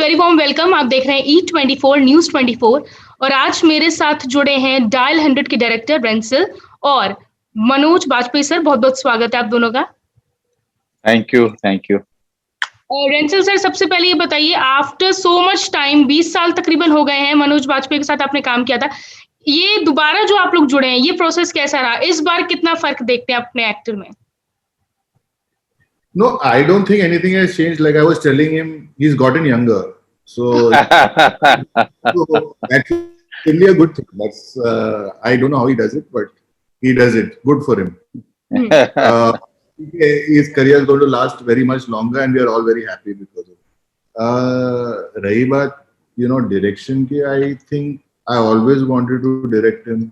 Very warm welcome. आप देख रहे हैं E24 न्यूज़ 24 और आज मेरे साथ जुड़े हैं डायल 100 के डायरेक्टर रेंसिल और मनोज बाजपेयी सर। बहुत-बहुत स्वागत है आप दोनों का। Thank you. रेंसिल सर, सबसे पहले ये बताइए, आफ्टर सो मच टाइम 20 साल तकरीबन हो गए हैं मनोज बाजपेयी के साथ आपने काम किया था। ये दोबारा जो आप लोग जुड़े हैं, ये प्रोसेस कैसा रहा? इस बार कितना फ़र्क देखते हैं अपने एक्टर में? No, I don't think anything has changed. Like I was telling him, he's gotten younger. So that's really a good thing. That's I don't know how he does it, but he does it. Good for him. His career is going to last very much longer, and we are all very happy because of it. Rahi baat, direction ki, I think I always wanted to direct him.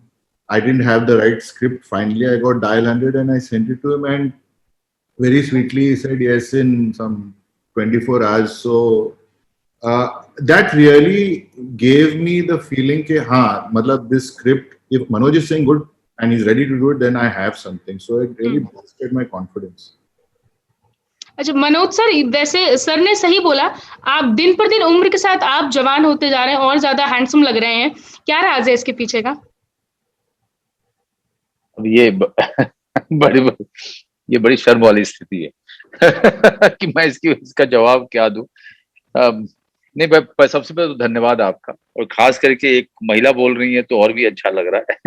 I didn't have the right script. Finally, I got Dial 100 and I sent it to him, and very sweetly he said yes in some 24 hours. So that really gave me the feeling that matlab this script, if Manoj is saying good and he's ready to do it, then I have something. So it really boosted my confidence. अच्छा Manoj sir, वैसे sir ने सही बोला, आप दिन पर दिन उम्र के साथ आप जवान होते जा रहे हैं और ज्यादा हैंडसम लग रहे हैं। क्या राज है इसके पीछे का? अब ये बड़ी शर्म वाली स्थिति है कि मैं इसका जवाब क्या दूं। नहीं, सबसे पहले तो धन्यवाद आपका, और खास करके एक महिला बोल रही है तो और भी अच्छा लग रहा है।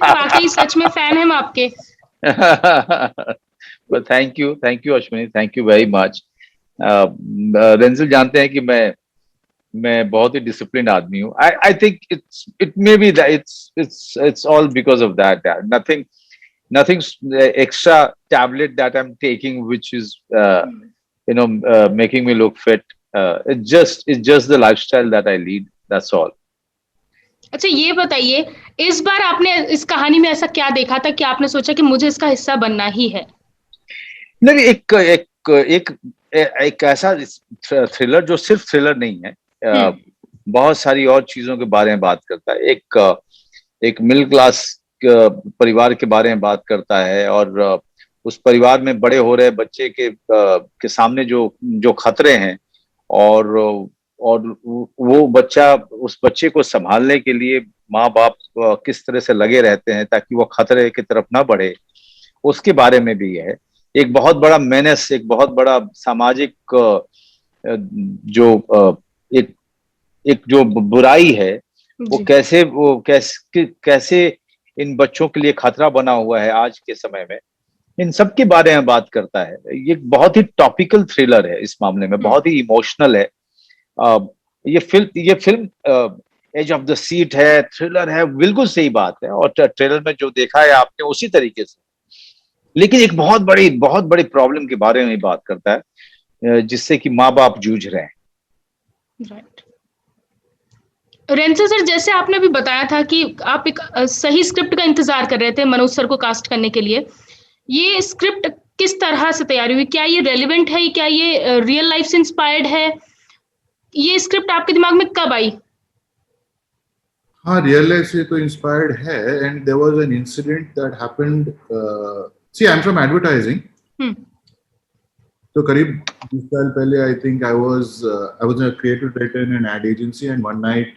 वाकई सच में फैन हैं हम आपके। Thank you Ashwini, thank you very much. रेंसिल जानते हैं कि मैं बहुत ही डिसिप्लिन आदमी हूँ। I think it may be it's all because of that. Nothing extra tablet that I'm taking, which is making me look fit. It's just the lifestyle that I lead. That's all. अच्छा ये बताइए, इस बार आपने इस कहानी में ऐसा क्या देखा था कि आपने सोचा कि मुझे इसका हिस्सा बनना ही है? नहीं, एक ऐसा थ्रिलर जो सिर्फ थ्रिलर नहीं है, बहुत सारी और चीजों के बारे में बात करता है। एक मिडिल क्लास परिवार के बारे में बात करता है, और उस परिवार में बड़े हो रहे बच्चे के सामने जो खतरे हैं, और वो बच्चा, उस बच्चे को संभालने के लिए माँ बाप किस तरह से लगे रहते हैं ताकि वो खतरे की तरफ ना बढ़े, उसके बारे में भी है। एक बहुत बड़ा मेनेस, एक बहुत बड़ा सामाजिक जो बुराई है, वो कैसे इन बच्चों के लिए खतरा बना हुआ है आज के समय में, इन सब के बारे में बात करता है। ये बहुत ही टॉपिकल थ्रिलर है, इस मामले में बहुत ही इमोशनल है। ये film edge of the seat है, थ्रिलर है, बिल्कुल सही बात है, और ट्रेलर में जो देखा है आपने उसी तरीके से। लेकिन एक बहुत बड़ी प्रॉब्लम के बारे में बात करता है, जिससे कि माँ बाप जूझ रहे हैं। राइट। रेंसिल सर, जैसे आपने अभी बताया था कि आप एक सही स्क्रिप्ट का इंतजार कर रहे थे मनोज सर को कास्ट करने के लिए। ये स्क्रिप्ट किस तरह से तैयार हुई? क्या ये रेलेवेंट है? क्या ये रियल लाइफ से इंस्पायर्ड है? ये स्क्रिप्ट आपके दिमाग में कब आई? हाँ, रियल लाइफ से तो इंस्पायर्ड है, and there was an incident that happened. See, I am from advertising. तो करीब 20 साल पहले, I think I was a creative writer in an ad agency, and one night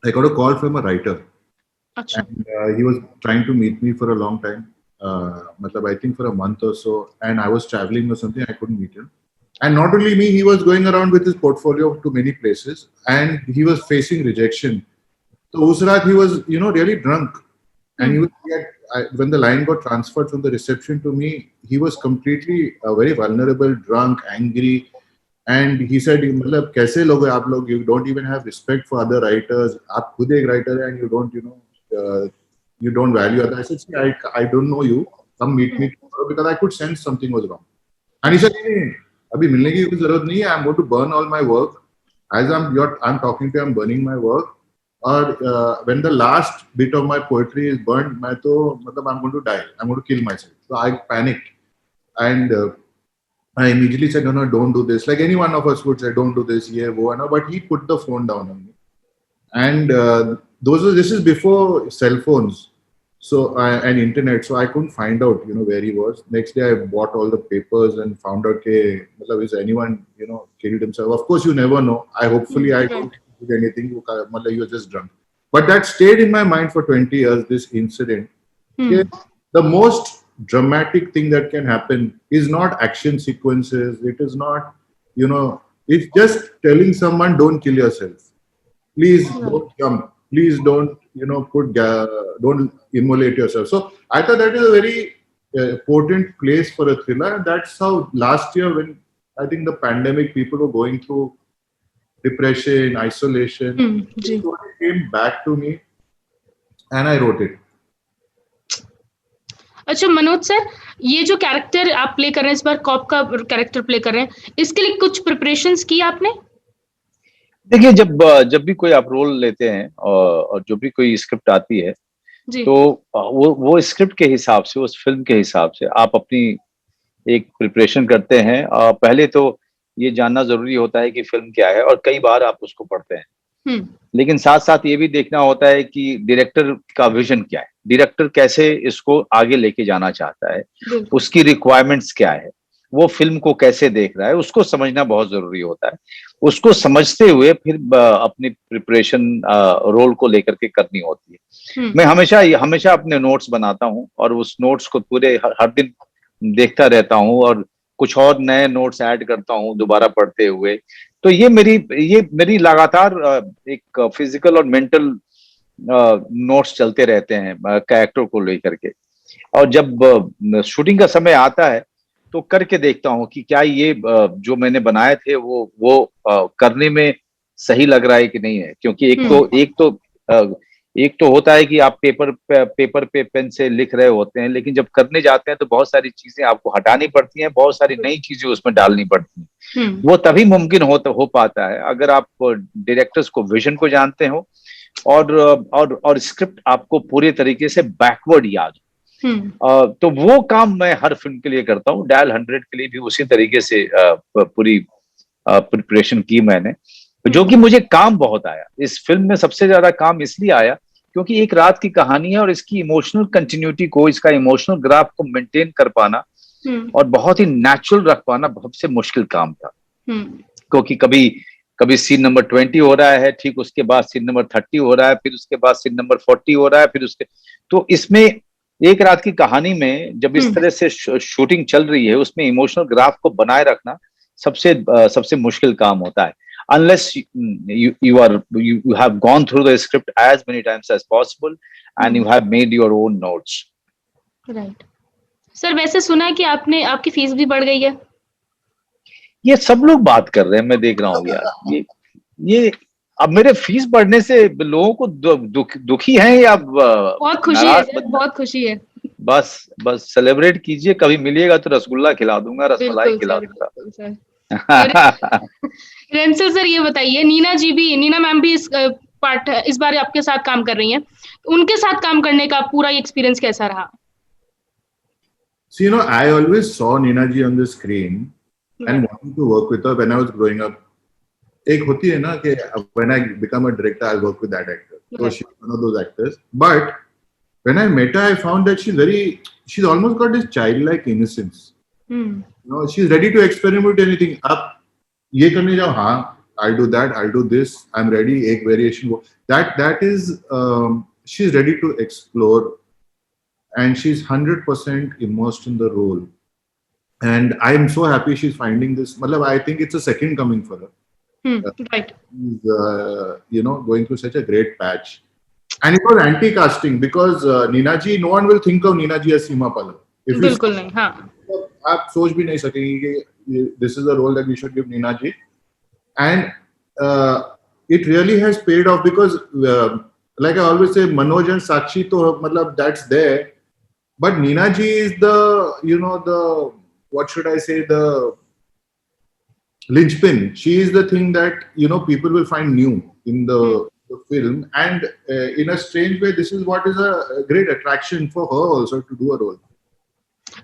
I got a call from a writer. Achha. And he was trying to meet me for a long time, I think for a month or so, and I was traveling or something, I couldn't meet him. And not only me, he was going around with his portfolio to many places, and he was facing rejection. So us raat he was, really drunk, and he was when the line got transferred from the reception to me, he was completely very vulnerable, drunk, angry, and he said, "मतलब कैसे लोग हैं आप लोग? You don't even have respect for other writers. आप खुद एक writer हैं, and you don't, you don't value others." I said, "See, I don't know you. Come meet me tomorrow," because I could sense something was wrong. And he said, "नहीं, अभी मिलने की कोई जरूरत नहीं है. I'm going to burn all my work. As I'm talking to you, I'm burning my work. Or when the last bit of my poetry is burned, I'm going to die. I'm going to kill myself." So I panicked, and I immediately said, "No, don't do this." Like any one of us would say, "Don't do this, yeah, wo, no." But he put the phone down on me, and this is before cell phones. So and internet, so I couldn't find out, where he was. Next day I bought all the papers and found out, matlab, is anyone, killed himself. Of course, you never know. Hopefully I don't do anything. Matlab, you were just drunk. But that stayed in my mind for 20 years, this incident. Okay? The most dramatic thing that can happen is not action sequences. It is not, it's just telling someone, don't kill yourself. Please don't jump. Please don't, don't immolate yourself. So I thought that is a very potent place for a thriller. And that's how last year, when I think the pandemic, people were going through depression, isolation, it came back to me and I wrote it. अच्छा Manoj sir, ये जो character आप play कर रहे हैं, इस बार corp का character play कर रहे हैं, इसके लिए कुछ प्रिपरेशंस की आपने? देखिए, जब भी कोई आप रोल लेते हैं और जो भी कोई स्क्रिप्ट आती है, तो वो स्क्रिप्ट के हिसाब से, उस फिल्म के हिसाब से आप अपनी एक प्रिपरेशन करते हैं। पहले तो ये जानना जरूरी होता है कि फिल्म क्या है, और कई बार आप उसको पढ़ते हैं, लेकिन साथ साथ ये भी देखना होता है कि डायरेक्टर का विजन क्या है, डायरेक्टर कैसे इसको आगे लेके जाना चाहता है, उसकी रिक्वायरमेंट्स क्या है, वो फिल्म को कैसे देख रहा है, उसको समझना बहुत जरूरी होता है। उसको समझते हुए फिर अपनी प्रिपरेशन रोल को लेकर के करनी होती है। मैं हमेशा अपने नोट्स बनाता हूँ और उस नोट्स को पूरे हर दिन देखता रहता हूँ और कुछ और नए नोट्स ऐड करता हूँ दोबारा पढ़ते हुए। तो ये मेरी लगातार एक फिजिकल और मेंटल नोट्स चलते रहते हैं कैरेक्टर को लेकर के। और जब शूटिंग का समय आता है तो करके देखता हूँ कि क्या ये जो मैंने बनाए थे वो करने में सही लग रहा है कि नहीं है। क्योंकि एक तो होता है कि आप पेपर पे पेन से लिख रहे होते हैं, लेकिन जब करने जाते हैं तो बहुत सारी चीजें आपको हटानी पड़ती हैं, बहुत सारी नई चीजें उसमें डालनी पड़ती हैं। वो तभी मुमकिन हो पाता है अगर आप डायरेक्टर्स को विजन को जानते हो और स्क्रिप्ट आपको पूरे तरीके से बैकवर्ड याद हो। तो वो काम मैं हर फिल्म के लिए करता हूँ। डायल 100 के लिए भी उसी तरीके से पूरी प्रिपरेशन की मैंने, जो कि मुझे काम बहुत आया। इस फिल्म में सबसे ज्यादा काम इसलिए आया क्योंकि एक रात की कहानी है और इसकी इमोशनल कंटिन्यूटी को, इसका इमोशनल ग्राफ को मेंटेन कर पाना और बहुत ही नेचुरल रख पाना बहुत से मुश्किल काम था। क्योंकि कभी सीन नंबर 20 हो रहा है, ठीक उसके बाद सीन नंबर 30 हो रहा है, फिर उसके बाद सीन नंबर 40 हो रहा है, फिर उसके तो इसमें एक रात की कहानी में जब इस तरह से शूटिंग चल रही है, उसमें इमोशनल ग्राफ को बनाए रखना सबसे मुश्किल काम होता है। Unless you have gone through the script as many times as possible and you have made your own notes. Right. Sir वैसे सुना है कि आपकी फीस भी बढ़ गई है? ये सब लोग बात कर रहे हैं, मैं देख रहा हूँ यार। ये अब मेरे फीस बढ़ने से लोगों को दुखी हैं या बहुत खुशी है सर, बहुत खुशी है। बस सेलिब्रेट कीजिए, कभी मिलिएगा तो रसगुल्ला खिला दूंगा, रसमलाई खिला दूंगा। रेंसल सर ये बताइए, नीना मैम भी इस बार आपके साथ काम कर रही हैं, उनके साथ काम करने का पूरा एक्सपीरियंस कैसा रहा? So, I always saw Neena ji on the screen and wanted to work with her when I was growing up. एक होती है ना कि when I become a director, I'll work with that actor. So she's one of those actors. But when I met her, I found that she's almost got this childlike innocence. She's ready to experiment with anything. आप ये करने जाओ, हाँ, I'll do that, I'll do this, I'm ready. एक variation that is she's ready to explore, and she's 100% immersed in the role. And I'm so happy she's finding this. I think it's a second coming for her. Right. She's going through such a great patch. And it was anti-casting because Neena ji, no one will think of Neena ji as Seema Pallab. बिल्कुल नहीं, हाँ। आप सोच भी नहीं सकेंगे कि this is the role that we should give Neena ji. And it really has paid off because like I always say, Manoj and Sakshi to that's there, but Neena ji is the what should I say, the linchpin. She is the thing that people will find new in the film, and in a strange way, this is what is a great attraction for her also to do a role.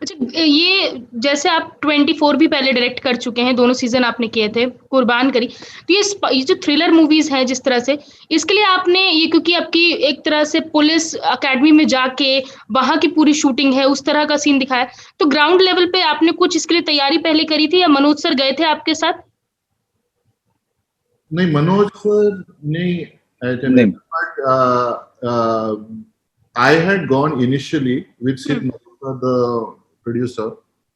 अच्छा, ये जैसे आप 24 भी पहले direct कर चुके हैं, दोनों सीजन आपने किए थे, कुर्बान करी। तो ये जो थ्रिलर मूवीज है जिस तरह से, इसके लिए आपने ये, क्योंकि आपकी एक तरह से पुलिस अकेडमी में जाके वहां की पूरी शूटिंग है, उस तरह का सीन दिखाया, तो ग्राउंड लेवल पे आपने कुछ इसके लिए तैयारी पहले करी थी या मनोज सर गए थे आपके साथ? नहीं, मनोज सर नहीं आए थे, but I had gone initially with Sid Malhotra, the producer,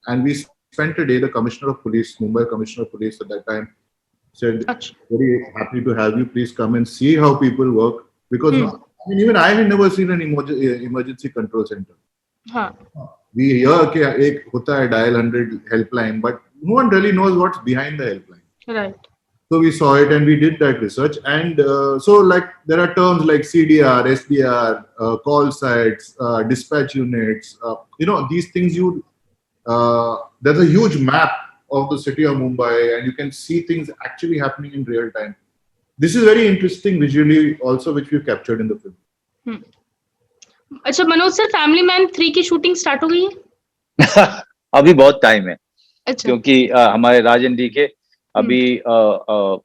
and we spent a day. The commissioner of police, Mumbai commissioner of police at that time, said, "Very happy to have you. Please come and see how people work." Because I mean, even I had never seen an emergency control center. We hear कि एक होता है dial 100 helpline, but no one really knows what's behind the helpline. Right. So we saw it and we did that research, and so like there are terms like CDR, SDR, call sites, dispatch units. These things there's a huge map of the city of Mumbai, and you can see things actually happening in real time. This is very interesting visually also, which we've captured in the film. अच्छा Manoj sir, family man 3 की shooting start हो गई है? अभी बहुत time है। अच्छा। क्योंकि हमारे राजन डी के अभी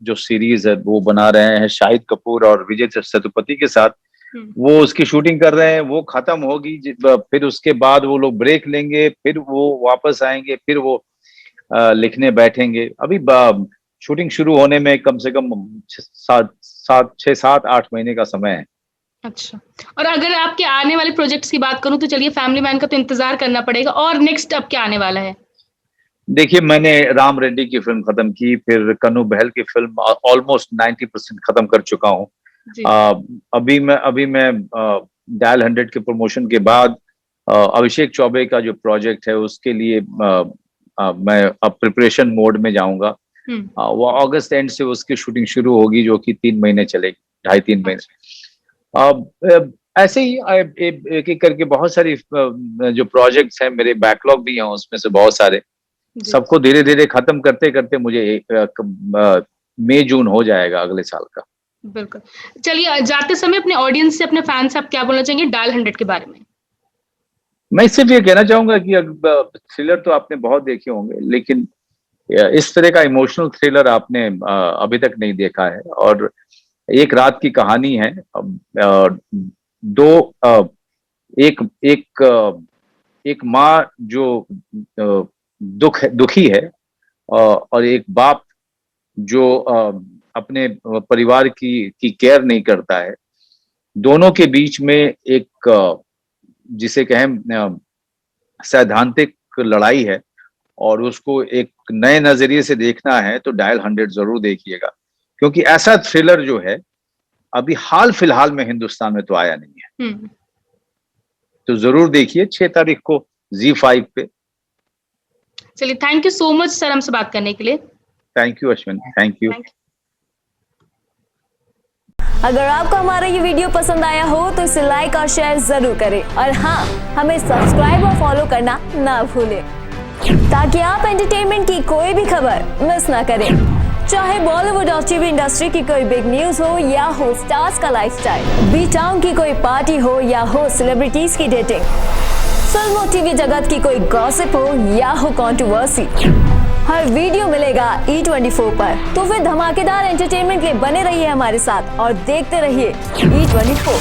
जो सीरीज है वो बना रहे हैं शाहिद कपूर और विजय सेतुपति के साथ, वो उसकी शूटिंग कर रहे हैं, वो खत्म होगी, फिर उसके बाद वो लोग ब्रेक लेंगे, फिर वो वापस आएंगे, फिर वो लिखने बैठेंगे। अभी शूटिंग शुरू होने में कम से कम 6-7-8 महीने का समय है। अच्छा, और अगर आपके आने वाले प्रोजेक्ट्स की बात करूं तो चलिए, फैमिली मैन का तो इंतजार करना पड़ेगा, और नेक्स्ट अब क्या आने वाला है? देखिए, मैंने राम रेड्डी की फिल्म खत्म की, फिर कन्नू बहल की फिल्म ऑलमोस्ट 90% खत्म कर चुका हूँ। अभी मैं डायल 100 के प्रमोशन के बाद अभिषेक चौबे का जो प्रोजेक्ट है उसके लिए मैं अब प्रिपरेशन मोड में जाऊंगा। वो अगस्त एंड से उसकी शूटिंग शुरू होगी, जो कि 3 महीने चलेगी, 2.5-3 महीने। ऐसे ही एक एक करके बहुत सारी जो प्रोजेक्ट्स हैं, मेरे बैकलॉग भी हैं, उसमें से बहुत सारे, सबको धीरे धीरे खत्म करते करते मुझे मई जून हो जाएगा अगले साल का। बिल्कुल। चलिए, जाते समय अपने ऑडियंस से, अपने फैंस से आप क्या बोलना चाहेंगे डायल 100 के बारे में? मैं सिर्फ ये कहना चाहूंगा कि थ्रिलर तो आपने बहुत देखे होंगे, लेकिन इस तरह का इमोशनल थ्रिलर आपने अभी तक नहीं देखा है। और एक रात की कहानी है, एक माँ जो दुखी है, और एक बाप जो अपने परिवार की केयर नहीं करता है। दोनों के बीच में एक जिसे कहें सैद्धांतिक लड़ाई है, और उसको एक नए नजरिए से देखना है तो डायल 100 जरूर देखिएगा, क्योंकि ऐसा थ्रिलर जो है अभी हाल फिलहाल में हिंदुस्तान में तो आया नहीं है। तो जरूर देखिए 6 तारीख को ZEE5 पे। चलिए, thank you so much sir हमसे बात करने के लिए। Thank you Ashwin, thank you. अगर आपको हमारा ये वीडियो पसंद आया हो तो इसे लाइक और शेयर जरूर करें, और हाँ, हमें सब्सक्राइब और फॉलो करना ना भूलें, ताकि आप एंटरटेनमेंट की कोई भी खबर मिस ना करें। चाहे बॉलीवुड और टीवी इंडस्ट्री की कोई बिग न्यूज हो, या हो स्टार्स का लाइफस्टाइल, बी टाउन की कोई पार्टी हो, या हो सेलिब्रिटीज की डेटिंग, फिल्म और टीवी जगत की कोई गॉसिप हो, या हो कंट्रोवर्सी, हर वीडियो मिलेगा E24 पर। तो फिर धमाकेदार एंटरटेनमेंट के लिए बने रहिए हमारे साथ और देखते रहिए E24।